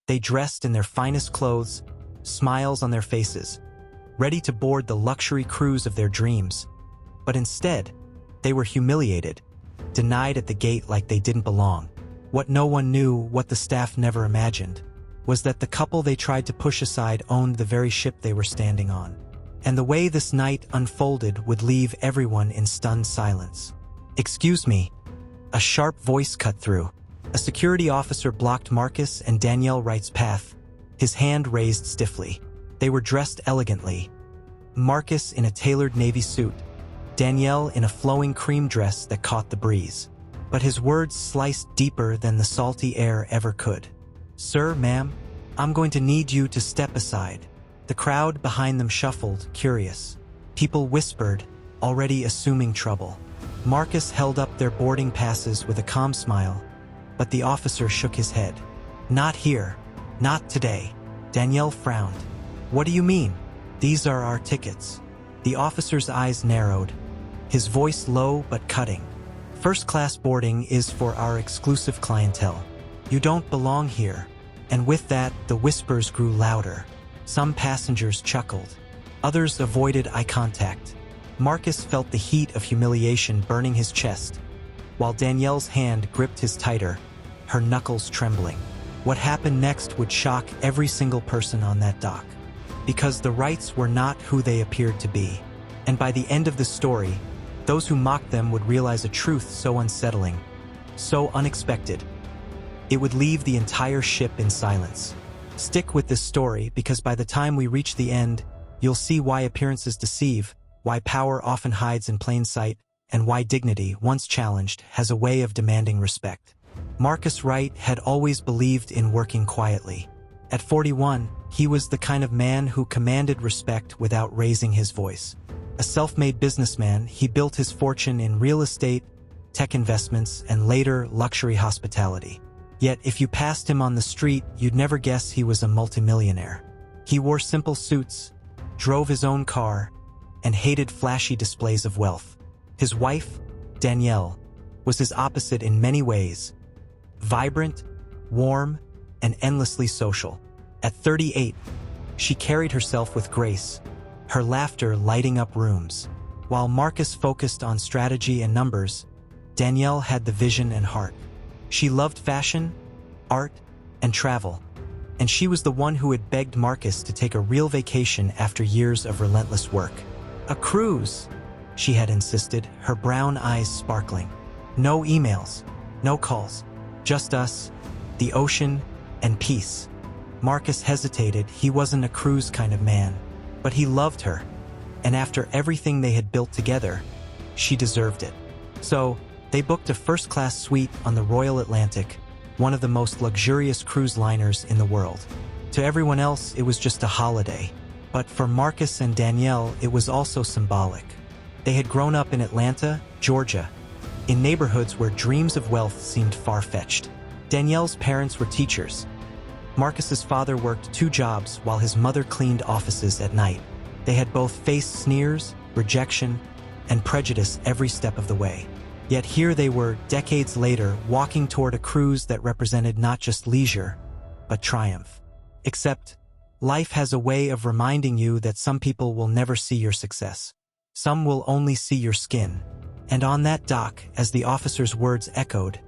They dressed in their finest clothes, smiles on their faces, ready to board the luxury cruise of their dreams. But instead, they were humiliated, denied at the gate like they didn't belong. What no one knew, what the staff never imagined, was that the couple they tried to push aside owned the very ship they were standing on. And the way this night unfolded would leave everyone in stunned silence. "Excuse me." A sharp voice cut through. A security officer blocked Marcus and Danielle Wright's path, his hand raised stiffly. They were dressed elegantly. Marcus in a tailored navy suit, Danielle in a flowing cream dress that caught the breeze. But his words sliced deeper than the salty air ever could. "Sir, ma'am, I'm going to need you to step aside." The crowd behind them shuffled, curious. People whispered, already assuming trouble. Marcus held up their boarding passes with a calm smile, but the officer shook his head. "Not here. Not today." Danielle frowned. "What do you mean?" "These are our tickets." The officer's eyes narrowed, his voice low but cutting. "First-class boarding is for our exclusive clientele. You don't belong here." And with that, the whispers grew louder. Some passengers chuckled. Others avoided eye contact. Marcus felt the heat of humiliation burning his chest, while Danielle's hand gripped his tighter, her knuckles trembling. What happened next would shock every single person on that dock, because the Wrights were not who they appeared to be. And by the end of the story, those who mocked them would realize a truth so unsettling, so unexpected, it would leave the entire ship in silence. Stick with this story, because by the time we reach the end, you'll see why appearances deceive, why power often hides in plain sight, and why dignity, once challenged, has a way of demanding respect. Marcus Wright had always believed in working quietly. At 41, he was the kind of man who commanded respect without raising his voice. A self-made businessman, he built his fortune in real estate, tech investments, and later luxury hospitality. Yet if you passed him on the street, you'd never guess he was a multimillionaire. He wore simple suits, drove his own car, and hated flashy displays of wealth. His wife, Danielle, was his opposite in many ways. Vibrant, warm, and endlessly social. At 38, she carried herself with grace, her laughter lighting up rooms. While Marcus focused on strategy and numbers, Danielle had the vision and heart. She loved fashion, art, and travel, and she was the one who had begged Marcus to take a real vacation after years of relentless work. "A cruise," she had insisted, her brown eyes sparkling. "No emails, no calls, just us, the ocean, and peace." Marcus hesitated. He wasn't a cruise kind of man, but he loved her, and after everything they had built together, she deserved it. So, they booked a first-class suite on the Royal Atlantic, one of the most luxurious cruise liners in the world. To everyone else, it was just a holiday. But for Marcus and Danielle, it was also symbolic. They had grown up in Atlanta, Georgia, in neighborhoods where dreams of wealth seemed far-fetched. Danielle's parents were teachers. Marcus's father worked 2 jobs while his mother cleaned offices at night. They had both faced sneers, rejection, and prejudice every step of the way. Yet here they were, decades later, walking toward a cruise that represented not just leisure, but triumph. Except, life has a way of reminding you that some people will never see your success. Some will only see your skin. And on that dock, as the officer's words echoed,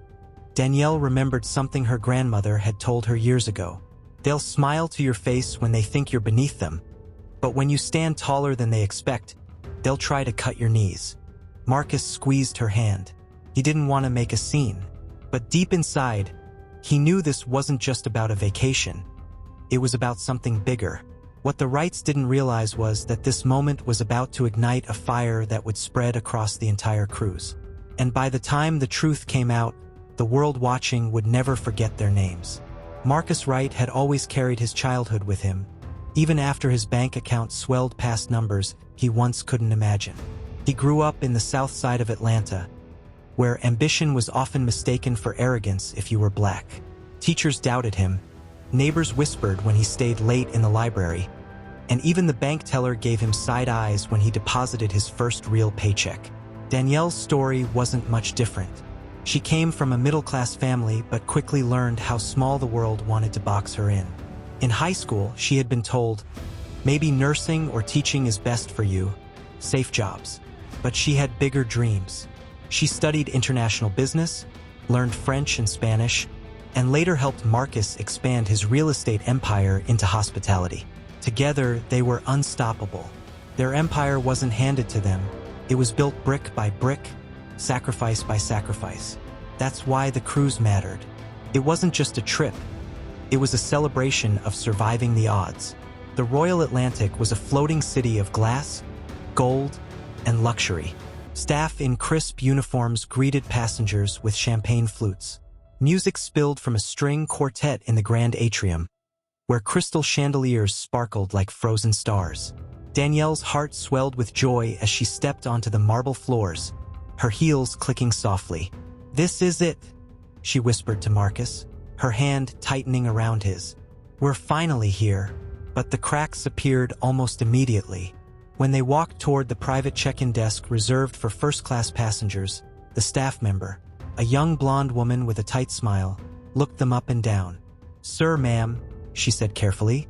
Danielle remembered something her grandmother had told her years ago. "They'll smile to your face when they think you're beneath them, but when you stand taller than they expect, they'll try to cut your knees." Marcus squeezed her hand. He didn't want to make a scene, but deep inside, he knew this wasn't just about a vacation. It was about something bigger. What the Wrights didn't realize was that this moment was about to ignite a fire that would spread across the entire cruise. And by the time the truth came out, the world watching would never forget their names. Marcus Wright had always carried his childhood with him, even after his bank account swelled past numbers he once couldn't imagine. He grew up in the south side of Atlanta, where ambition was often mistaken for arrogance if you were black. Teachers doubted him, neighbors whispered when he stayed late in the library, and even the bank teller gave him side eyes when he deposited his first real paycheck. Danielle's story wasn't much different. She came from a middle-class family but quickly learned how small the world wanted to box her in. In high school, she had been told, maybe nursing or teaching is best for you, safe jobs. But she had bigger dreams. She studied international business, learned French and Spanish, and later helped Marcus expand his real estate empire into hospitality. Together, they were unstoppable. Their empire wasn't handed to them. It was built brick by brick, sacrifice by sacrifice. That's why the cruise mattered. It wasn't just a trip. It was a celebration of surviving the odds. The Royal Atlantic was a floating city of glass, gold, and luxury. Staff in crisp uniforms greeted passengers with champagne flutes. Music spilled from a string quartet in the grand atrium, where crystal chandeliers sparkled like frozen stars. Danielle's heart swelled with joy as she stepped onto the marble floors, her heels clicking softly. "This is it," she whispered to Marcus, her hand tightening around his. "We're finally here." But the cracks appeared almost immediately. When they walked toward the private check-in desk reserved for first-class passengers, the staff member, a young blonde woman with a tight smile, looked them up and down. "Sir, ma'am," she said carefully,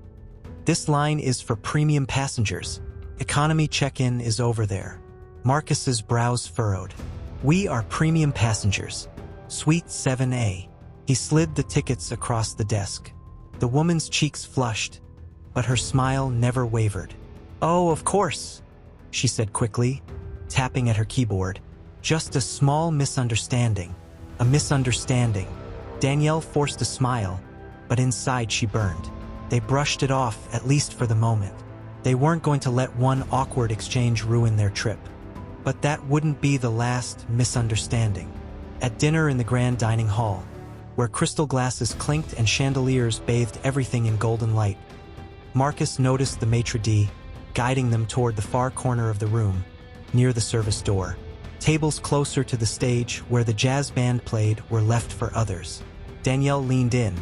"this line is for premium passengers. Economy check-in is over there." Marcus's brows furrowed. "We are premium passengers. Suite 7A. He slid the tickets across the desk. The woman's cheeks flushed, but her smile never wavered. "Oh, of course," she said quickly, tapping at her keyboard. "Just a small misunderstanding. A misunderstanding." Danielle forced a smile, but inside she burned. They brushed it off, at least for the moment. They weren't going to let one awkward exchange ruin their trip. But that wouldn't be the last misunderstanding. At dinner in the grand dining hall, where crystal glasses clinked and chandeliers bathed everything in golden light, Marcus noticed the maitre d' guiding them toward the far corner of the room, near the service door. Tables closer to the stage where the jazz band played were left for others. Danielle leaned in,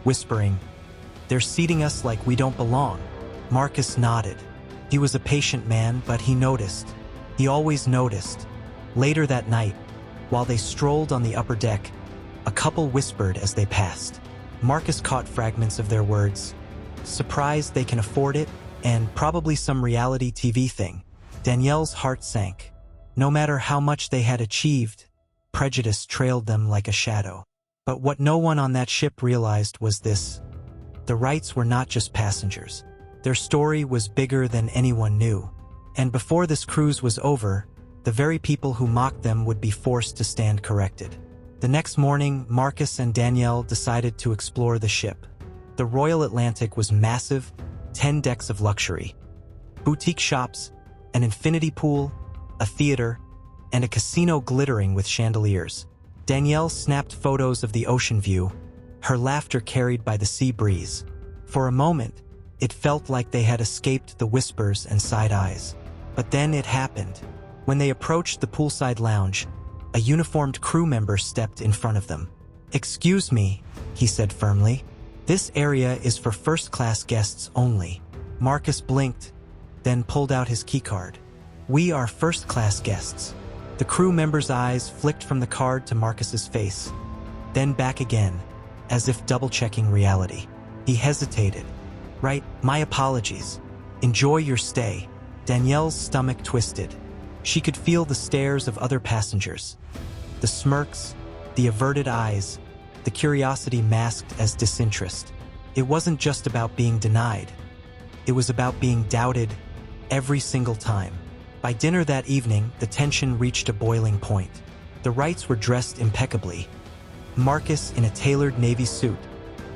whispering, "They're seating us like we don't belong." Marcus nodded. He was a patient man, but he noticed. He always noticed. Later that night, while they strolled on the upper deck, a couple whispered as they passed. Marcus caught fragments of their words. "Surprised they can afford it," and "probably some reality TV thing." Danielle's heart sank. No matter how much they had achieved, prejudice trailed them like a shadow. But what no one on that ship realized was this: the Wrights were not just passengers. Their story was bigger than anyone knew. And before this cruise was over, the very people who mocked them would be forced to stand corrected. The next morning, Marcus and Danielle decided to explore the ship. The Royal Atlantic was massive, 10 decks of luxury, boutique shops, an infinity pool, a theater, and a casino glittering with chandeliers. Danielle snapped photos of the ocean view, her laughter carried by the sea breeze. For a moment, it felt like they had escaped the whispers and side eyes. But then it happened. When they approached the poolside lounge, a uniformed crew member stepped in front of them. "Excuse me," he said firmly. "This area is for first-class guests only." Marcus blinked, then pulled out his keycard. "We are first-class guests." The crew member's eyes flicked from the card to Marcus's face, then back again, as if double-checking reality. He hesitated. "Right, my apologies. Enjoy your stay." Danielle's stomach twisted. She could feel the stares of other passengers. The smirks, the averted eyes, the curiosity masked as disinterest. It wasn't just about being denied. It was about being doubted every single time. By dinner that evening, the tension reached a boiling point. The Wrights were dressed impeccably. Marcus in a tailored navy suit,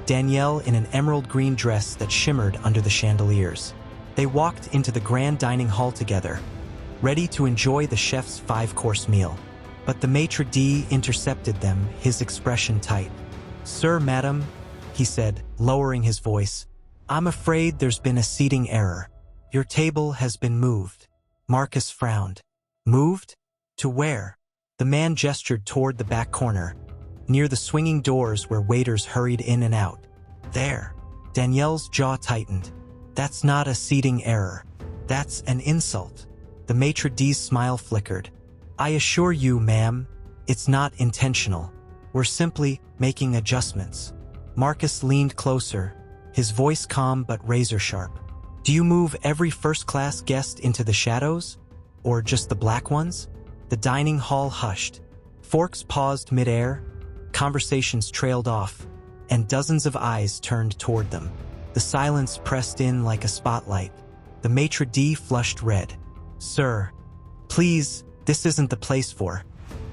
Danielle in an emerald green dress that shimmered under the chandeliers. They walked into the grand dining hall together, ready to enjoy the chef's 5-course meal. But the maitre d' intercepted them, his expression tight. "Sir, madam," he said, lowering his voice, "I'm afraid there's been a seating error. Your table has been moved." Marcus frowned. "Moved? To where?" The man gestured toward the back corner, near the swinging doors where waiters hurried in and out. "There." Danielle's jaw tightened. "That's not a seating error. That's an insult." The maitre d's smile flickered. "I assure you, ma'am, It's not intentional. We're simply making adjustments. Marcus leaned closer, his voice calm but razor-sharp. Do you move every first-class guest into the shadows? Or just the black ones? The dining hall hushed. Forks paused mid-air, conversations trailed off, and dozens of eyes turned toward them. The silence pressed in like a spotlight. The maitre d' flushed red. Sir, please, this isn't the place for.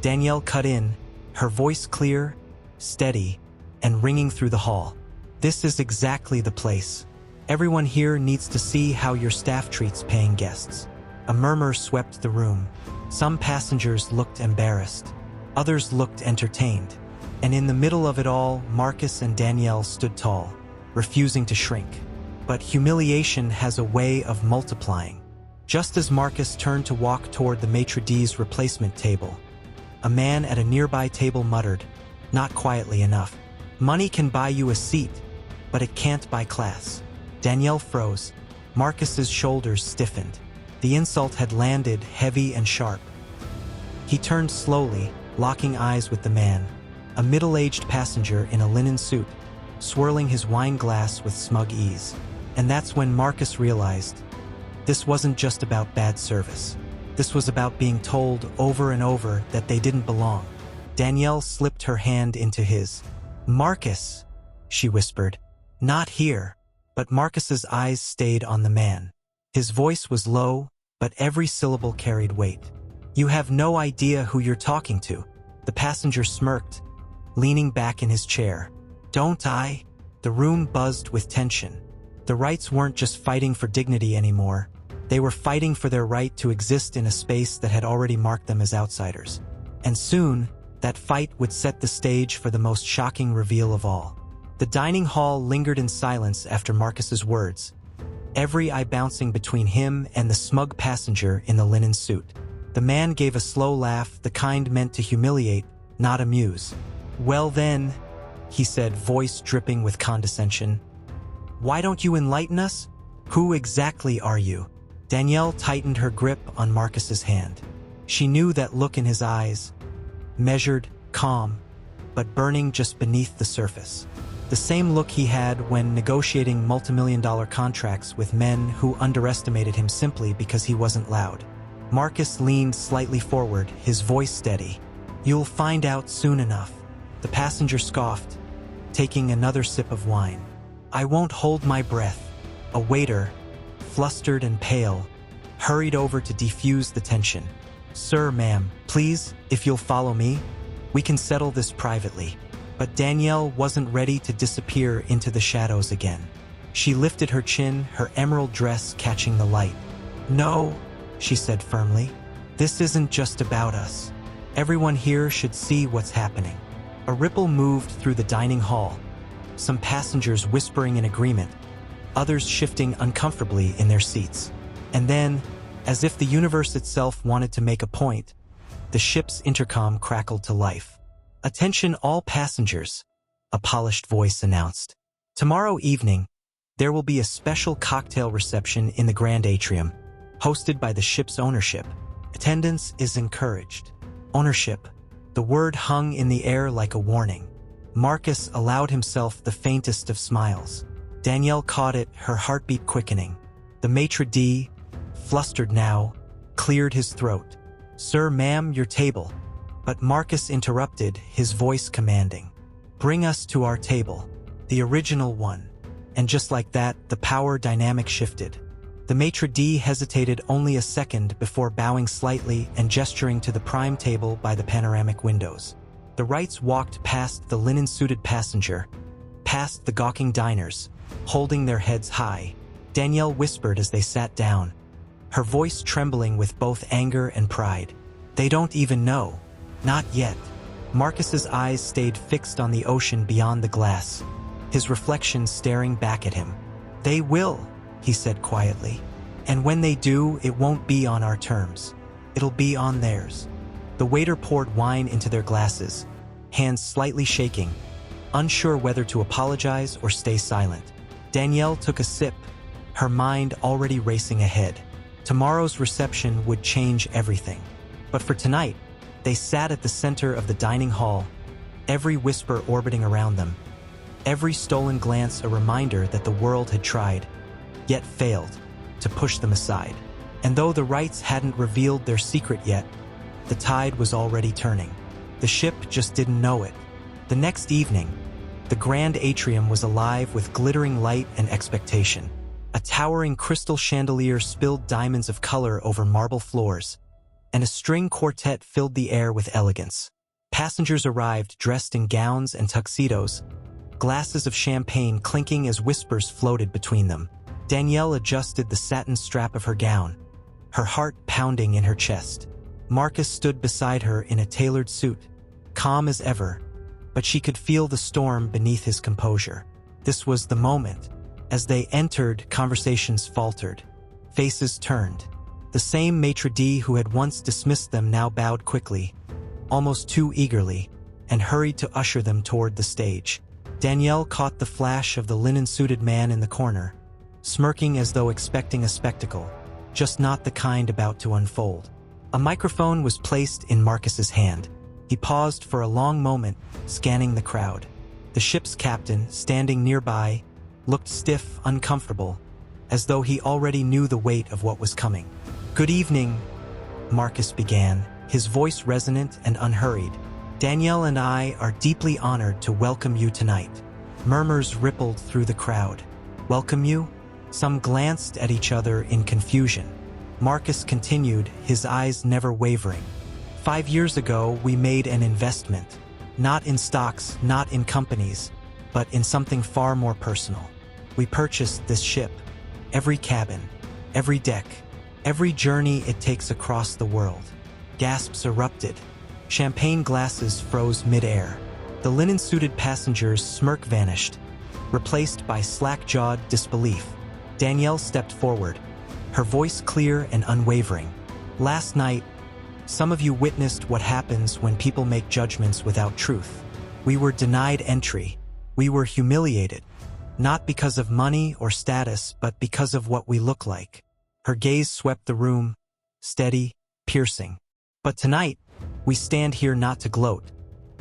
Danielle cut in, her voice clear, steady, and ringing through the hall. This is exactly the place. Everyone here needs to see how your staff treats paying guests. A murmur swept the room. Some passengers looked embarrassed. Others looked entertained. And in the middle of it all, Marcus and Danielle stood tall, refusing to shrink. But humiliation has a way of multiplying. Just as Marcus turned to walk toward the maitre d's replacement table, a man at a nearby table muttered, not quietly enough, "Money can buy you a seat, but it can't buy class." Danielle froze. Marcus's shoulders stiffened. The insult had landed heavy and sharp. He turned slowly, locking eyes with the man, a middle-aged passenger in a linen suit, swirling his wine glass with smug ease. And that's when Marcus realized this wasn't just about bad service. This was about being told over and over that they didn't belong. Danielle slipped her hand into his. "Marcus," she whispered. "Not here." But Marcus's eyes stayed on the man. His voice was low, but every syllable carried weight. "You have no idea who you're talking to." The passenger smirked, leaning back in his chair. "Don't I?" The room buzzed with tension. The Wrights weren't just fighting for dignity anymore. They were fighting for their right to exist in a space that had already marked them as outsiders. And soon, that fight would set the stage for the most shocking reveal of all. The dining hall lingered in silence after Marcus's words, every eye bouncing between him and the smug passenger in the linen suit. The man gave a slow laugh, the kind meant to humiliate, not amuse. "Well then," he said, voice dripping with condescension, "why don't you enlighten us? Who exactly are you?" Danielle tightened her grip on Marcus's hand. She knew that look in his eyes, measured, calm, but burning just beneath the surface. The same look he had when negotiating multimillion-dollar contracts with men who underestimated him simply because he wasn't loud. Marcus leaned slightly forward, his voice steady. "You'll find out soon enough." The passenger scoffed, taking another sip of wine. "I won't hold my breath." A waiter, flustered and pale, hurried over to defuse the tension. "Sir, ma'am, please, if you'll follow me, we can settle this privately." But Danielle wasn't ready to disappear into the shadows again. She lifted her chin, her emerald dress catching the light. "No," she said firmly. "This isn't just about us. Everyone here should see what's happening." A ripple moved through the dining hall, some passengers whispering in agreement, others shifting uncomfortably in their seats. And then, as if the universe itself wanted to make a point, the ship's intercom crackled to life. "Attention all passengers," a polished voice announced. "Tomorrow evening, there will be a special cocktail reception in the Grand Atrium, hosted by the ship's ownership. Attendance is encouraged." Ownership. The word hung in the air like a warning. Marcus allowed himself the faintest of smiles. Danielle caught it, her heartbeat quickening. The maitre d', flustered now, cleared his throat. "Sir, ma'am, your table." But Marcus interrupted, his voice commanding. "Bring us to our table, the original one." And just like that, the power dynamic shifted. The maitre d' hesitated only a second before bowing slightly and gesturing to the prime table by the panoramic windows. The Wrights walked past the linen-suited passenger, past the gawking diners, holding their heads high. Danielle whispered as they sat down, her voice trembling with both anger and pride. "They don't even know. Not yet." Marcus's eyes stayed fixed on the ocean beyond the glass, his reflection staring back at him. "They will," he said quietly. "And when they do, it won't be on our terms. It'll be on theirs." The waiter poured wine into their glasses, hands slightly shaking, unsure whether to apologize or stay silent. Danielle took a sip, her mind already racing ahead. Tomorrow's reception would change everything. But for tonight, They sat at the center of the dining hall, every whisper orbiting around them, every stolen glance a reminder that the world had tried, yet failed, to push them aside. And though the Wrights hadn't revealed their secret yet, the tide was already turning. The ship just didn't know it. The next evening, the grand atrium was alive with glittering light and expectation. A towering crystal chandelier spilled diamonds of color over marble floors, and a string quartet filled the air with elegance. Passengers arrived dressed in gowns and tuxedos, glasses of champagne clinking as whispers floated between them. Danielle adjusted the satin strap of her gown, her heart pounding in her chest. Marcus stood beside her in a tailored suit, calm as ever, but she could feel the storm beneath his composure. This was the moment. As they entered, conversations faltered. Faces turned. The same maitre d' who had once dismissed them now bowed quickly, almost too eagerly, and hurried to usher them toward the stage. Danielle caught the flash of the linen-suited man in the corner, smirking as though expecting a spectacle, just not the kind about to unfold. A microphone was placed in Marcus's hand. He paused for a long moment, scanning the crowd. The ship's captain, standing nearby, looked stiff, uncomfortable, as though he already knew the weight of what was coming. "Good evening," Marcus began, his voice resonant and unhurried. "Danielle and I are deeply honored to welcome you tonight." Murmurs rippled through the crowd. "Welcome you?" Some glanced at each other in confusion. Marcus continued, his eyes never wavering. "5 years ago, we made an investment. Not in stocks, not in companies, but in something far more personal. We purchased this ship. Every cabin, every deck, every journey it takes across the world." Gasps erupted. Champagne glasses froze mid-air. The linen-suited passenger's smirk vanished, replaced by slack-jawed disbelief. Danielle stepped forward, her voice clear and unwavering. "Last night, some of you witnessed what happens when people make judgments without truth. We were denied entry. We were humiliated, not because of money or status, but because of what we look like." Her gaze swept the room, steady, piercing. "But tonight, we stand here not to gloat,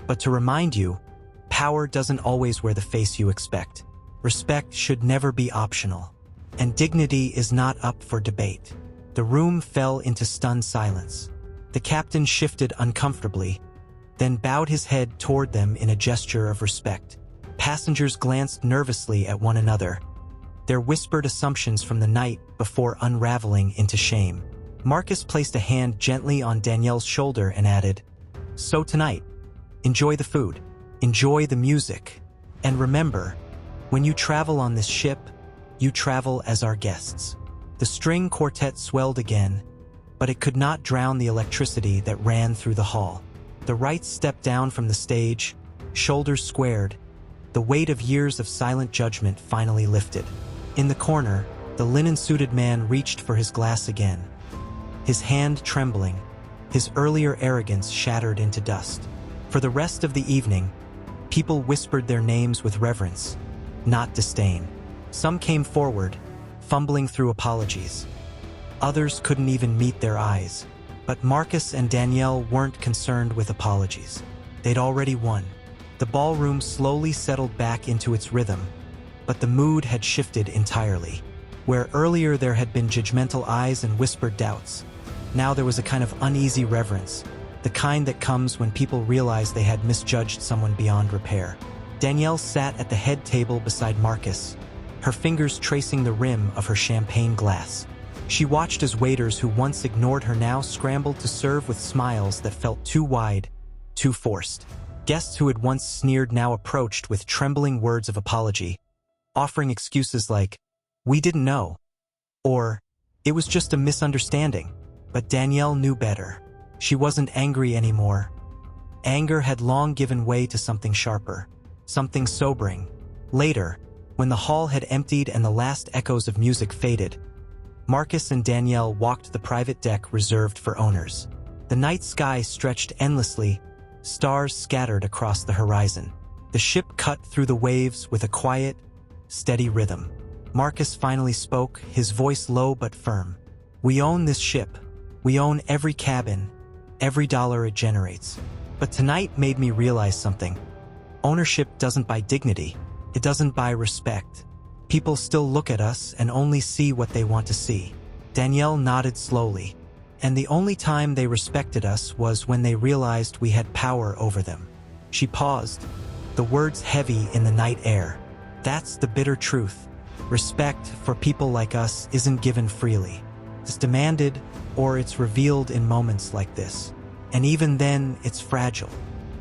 but to remind you, power doesn't always wear the face you expect. Respect should never be optional. And dignity is not up for debate." The room fell into stunned silence. The captain shifted uncomfortably, then bowed his head toward them in a gesture of respect. Passengers glanced nervously at one another, their whispered assumptions from the night before unraveling into shame. Marcus placed a hand gently on Danielle's shoulder and added, "So tonight, enjoy the food, enjoy the music, and remember, when you travel on this ship, you travel as our guests." The string quartet swelled again, but it could not drown the electricity that ran through the hall. The Wrights stepped down from the stage, shoulders squared, the weight of years of silent judgment finally lifted. In the corner, the linen-suited man reached for his glass again, his hand trembling, his earlier arrogance shattered into dust. For the rest of the evening, people whispered their names with reverence, not disdain. Some came forward, fumbling through apologies. Others couldn't even meet their eyes. But Marcus and Danielle weren't concerned with apologies. They'd already won. The ballroom slowly settled back into its rhythm, but the mood had shifted entirely. Where earlier there had been judgmental eyes and whispered doubts, now there was a kind of uneasy reverence, the kind that comes when people realize they had misjudged someone beyond repair. Danielle sat at the head table beside Marcus, her fingers tracing the rim of her champagne glass. She watched as waiters who once ignored her now scrambled to serve with smiles that felt too wide, too forced. Guests who had once sneered now approached with trembling words of apology, offering excuses like, "We didn't know," or "It was just a misunderstanding." But Danielle knew better. She wasn't angry anymore. Anger had long given way to something sharper, something sobering. Later, when the hall had emptied and the last echoes of music faded, Marcus and Danielle walked the private deck reserved for owners. The night sky stretched endlessly, stars scattered across the horizon. The ship cut through the waves with a quiet, steady rhythm. Marcus finally spoke, his voice low but firm. "We own this ship. We own every cabin, every dollar it generates. But tonight made me realize something. Ownership doesn't buy dignity. It doesn't buy respect. People still look at us and only see what they want to see. Danielle nodded slowly, and the only time they respected us was when they realized we had power over them. She paused, the words heavy in the night air. That's the bitter truth. Respect for people like us isn't given freely. It's demanded, or it's revealed in moments like this. And even then, it's fragile.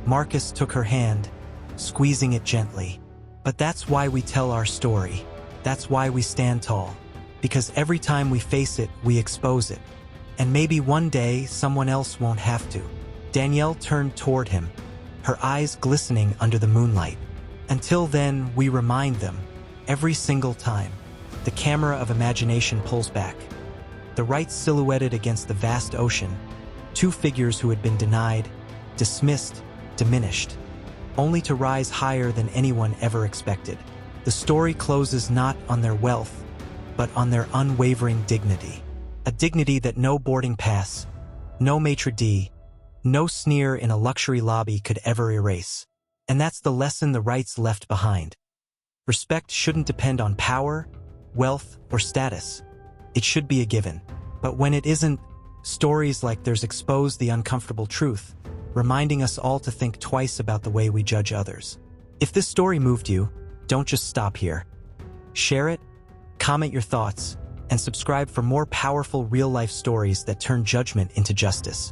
Marcus took her hand, squeezing it gently. But that's why we tell our story. That's why we stand tall. Because every time we face it, we expose it. And maybe one day, someone else won't have to. Danielle turned toward him, her eyes glistening under the moonlight. Until then, we remind them, every single time. The camera of imagination pulls back. The right silhouetted against the vast ocean, two figures who had been denied, dismissed, diminished, only to rise higher than anyone ever expected. The story closes not on their wealth, but on their unwavering dignity. A dignity that no boarding pass, no maitre d', no sneer in a luxury lobby could ever erase. And that's the lesson the rights left behind. Respect shouldn't depend on power, wealth, or status. It should be a given. But when it isn't, stories like theirs expose the uncomfortable truth, reminding us all to think twice about the way we judge others. If this story moved you, don't just stop here. Share it, comment your thoughts, and subscribe for more powerful real-life stories that turn judgment into justice.